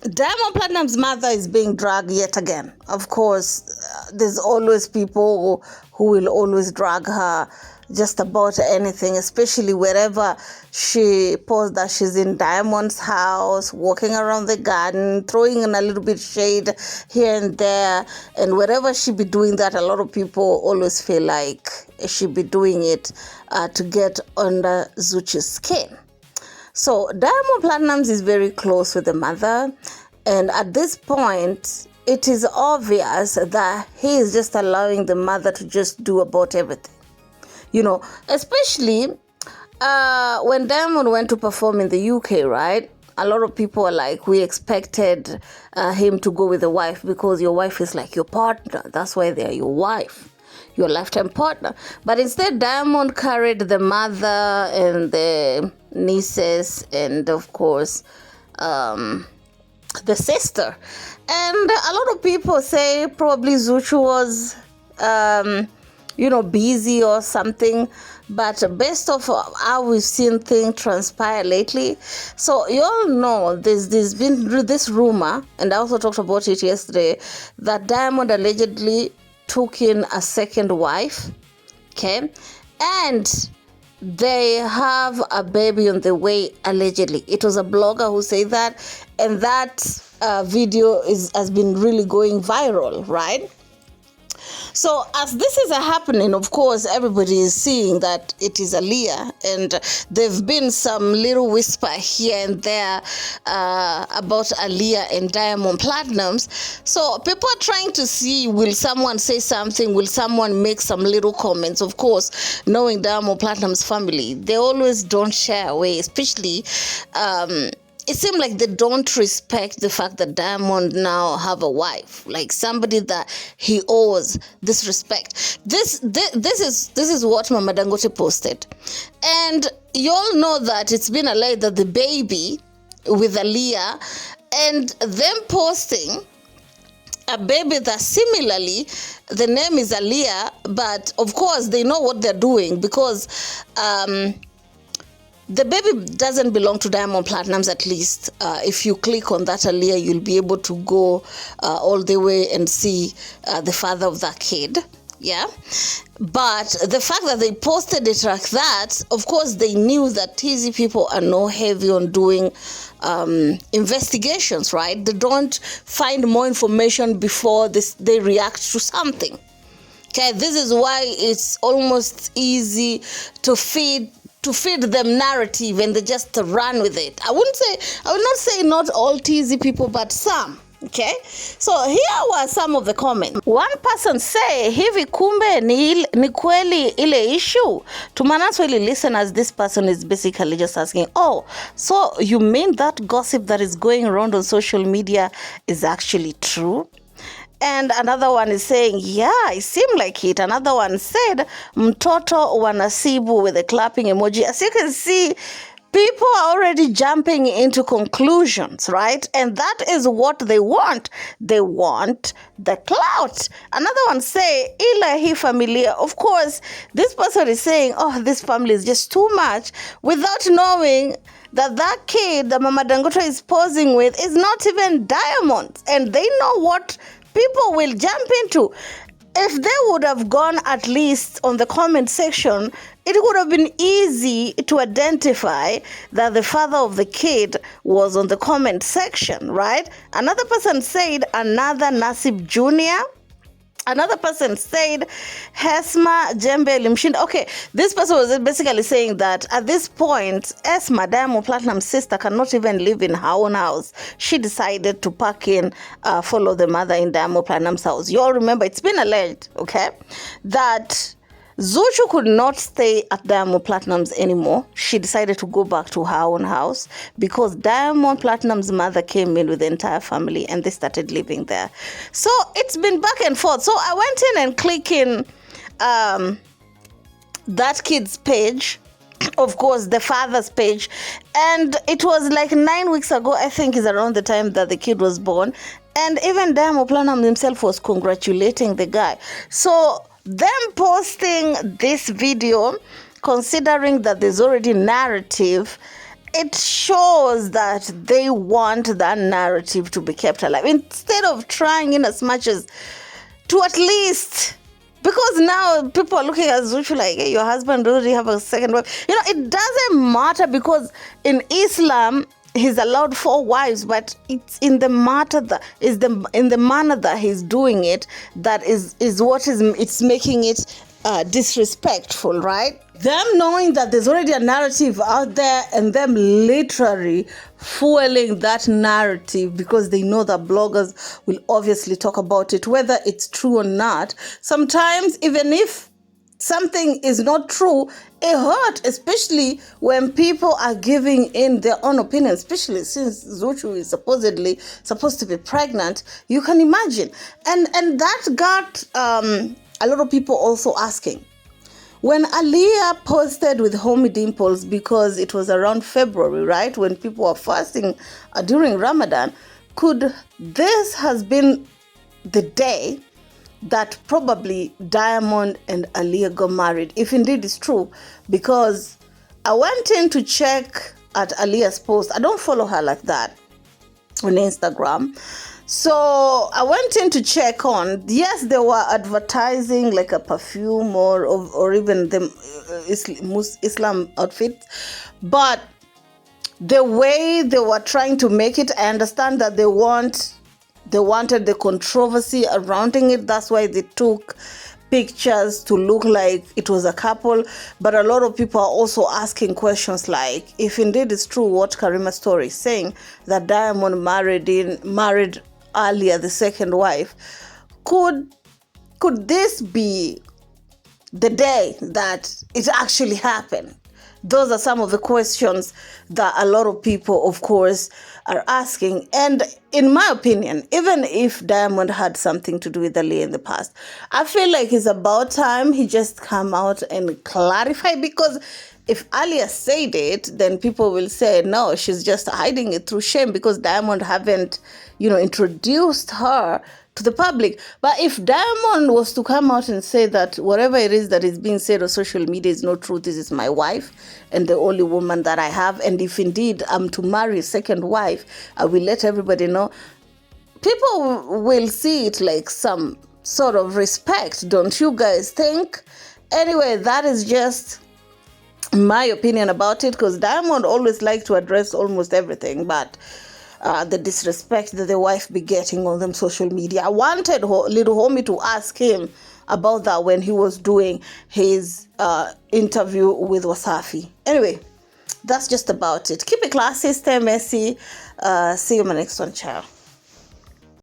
Diamond Platnumz's mother is being dragged yet again. Of course, there's always people who will always drag her just about anything, especially wherever she posts that she's in Diamond's house, walking around the garden, throwing in a little bit shade here and there. And wherever she be doing that, a lot of people always feel like she be doing it to get under ZUCHU'S skin. So Diamond Platnumz is very close with the mother, and at this point, it is obvious that he is just allowing the mother to just do about everything. You know, especially when Diamond went to perform in the UK, right? A lot of people are like, we expected him to go with the wife because your wife is like your partner. That's why they are your wife, your lifetime partner. But instead, Diamond carried the mother and the nieces and, of course, the sister. And a lot of people say probably Zuchu was, busy or something. But based off how we've seen things transpire lately, so you all know there's been this rumor, and I also talked about it yesterday, that Diamond allegedly took in a second wife, okay, and they have a baby on the way, allegedly. It was a blogger who said that, and that video has been really going viral, right? So as this is happening, of course, everybody is seeing that it is Aaliyah, and there've been some little whisper here and there about Aaliyah and Diamond Platnumz. So people are trying to see, will someone say something? Will someone make some little comments? Of course, knowing Diamond Platnumz family, they always don't share away, especially it seems like they don't respect the fact that Diamond now have a wife, like somebody that he owes this respect. This is what Mama Dangote posted, and you all know that it's been alleged that the baby with Aaliyah and them posting a baby that similarly the name is Aaliyah, but of course they know what they're doing because the baby doesn't belong to Diamond Platnumz, at least. If you click on that Aaliyah, you'll be able to go all the way and see the father of that kid. Yeah. But the fact that they posted it like that, of course, they knew that TZ people are not heavy on doing investigations, right? They don't find more information before they react to something. Okay, this is why it's almost easy to feed them narrative and they just run with it. I would not say not all TZ people, but some. Okay, so here were some of the comments. One person say, hivi kumbe ni kweli ile issue? To Manasweli listeners, this person is basically just asking, oh, so you mean that gossip that is going around on social media is actually true? And another one is saying, yeah, it seemed like it. Another one said, mtoto wanasibu with a clapping emoji. As you can see, people are already jumping into conclusions, right? And that is what they want. They want the clout. Another one say, ila hi familia. Of course, this person is saying, oh, this family is just too much, without knowing that kid that Mama Dangote is posing with is not even Diamond. And they know what people will jump into. If they would have gone at least on the comment section, it would have been easy to identify that the father of the kid was on the comment section, right? Another person said another Nasib Jr. Another person said Hesma Jembe Limshinda. Okay, this person was basically saying that at this point, Esma, Diamond Platnumz's sister, cannot even live in her own house. She decided to pack in, follow the mother in Diamond Platnumz's house. You all remember, it's been alleged, okay, that Zuchu could not stay at Diamond Platnumz anymore. She decided to go back to her own house because Diamond Platnumz's mother came in with the entire family and they started living there. So it's been back and forth. So I went in and clicked in that kid's page, of course, the father's page. And it was like 9 weeks ago, I think is around the time that the kid was born. And even Diamond Platnumz himself was congratulating the guy. So them posting this video, considering that there's already narrative it shows that they want that narrative to be kept alive instead of trying in as much as to at least, because now people are looking at Zuchu like, hey, your husband already have a second wife. It doesn't matter, because in Islam he's allowed 4 wives, but it's in the matter that is in the manner that he's doing it that is what is it's making it disrespectful, right? Them knowing that there's already a narrative out there and them literally fueling that narrative because they know that bloggers will obviously talk about it, whether it's true or not. Sometimes, even if something is not true, it hurts, especially when people are giving in their own opinion, especially since Zuchu is supposedly supposed to be pregnant. You can imagine. And that got a lot of people also asking. When Aaliyah posted with Homie Dimples, because it was around February, right, when people were fasting during Ramadan, could this has been the day that probably Diamond and Aaliyah got married, if indeed it's true? Because I went in to check at Aaliyah's post. I don't follow her like that on Instagram. So I went in to check on, yes, they were advertising like a perfume or even the Islam outfit, but the way they were trying to make it, I understand that they wanted the controversy surrounding it. That's why they took pictures to look like it was a couple. But a lot of people are also asking questions like, if indeed it's true what Karima's story is saying, that Diamond married Aaliyah, the second wife, could this be the day that it actually happened? Those are some of the questions that a lot of people, of course, are asking. And in my opinion, even if Diamond had something to do with Aaliyah in the past, I feel like it's about time he just come out and clarify, because if Aaliyah said it, then people will say, no, she's just hiding it through shame because Diamond haven't, introduced her to the public. But if Diamond was to come out and say that whatever it is that is being said on social media is not true, this is my wife and the only woman that I have, and if indeed I'm to marry a second wife, I will let everybody know, people will see it like some sort of respect, don't you guys think? Anyway, that is just my opinion about it, because Diamond always liked to address almost everything, but the disrespect that the wife be getting on them social media. I wanted little homie to ask him about that when he was doing his interview with Wasafi. Anyway, that's just about it. Keep it classy, stay messy. See you in my next one, ciao.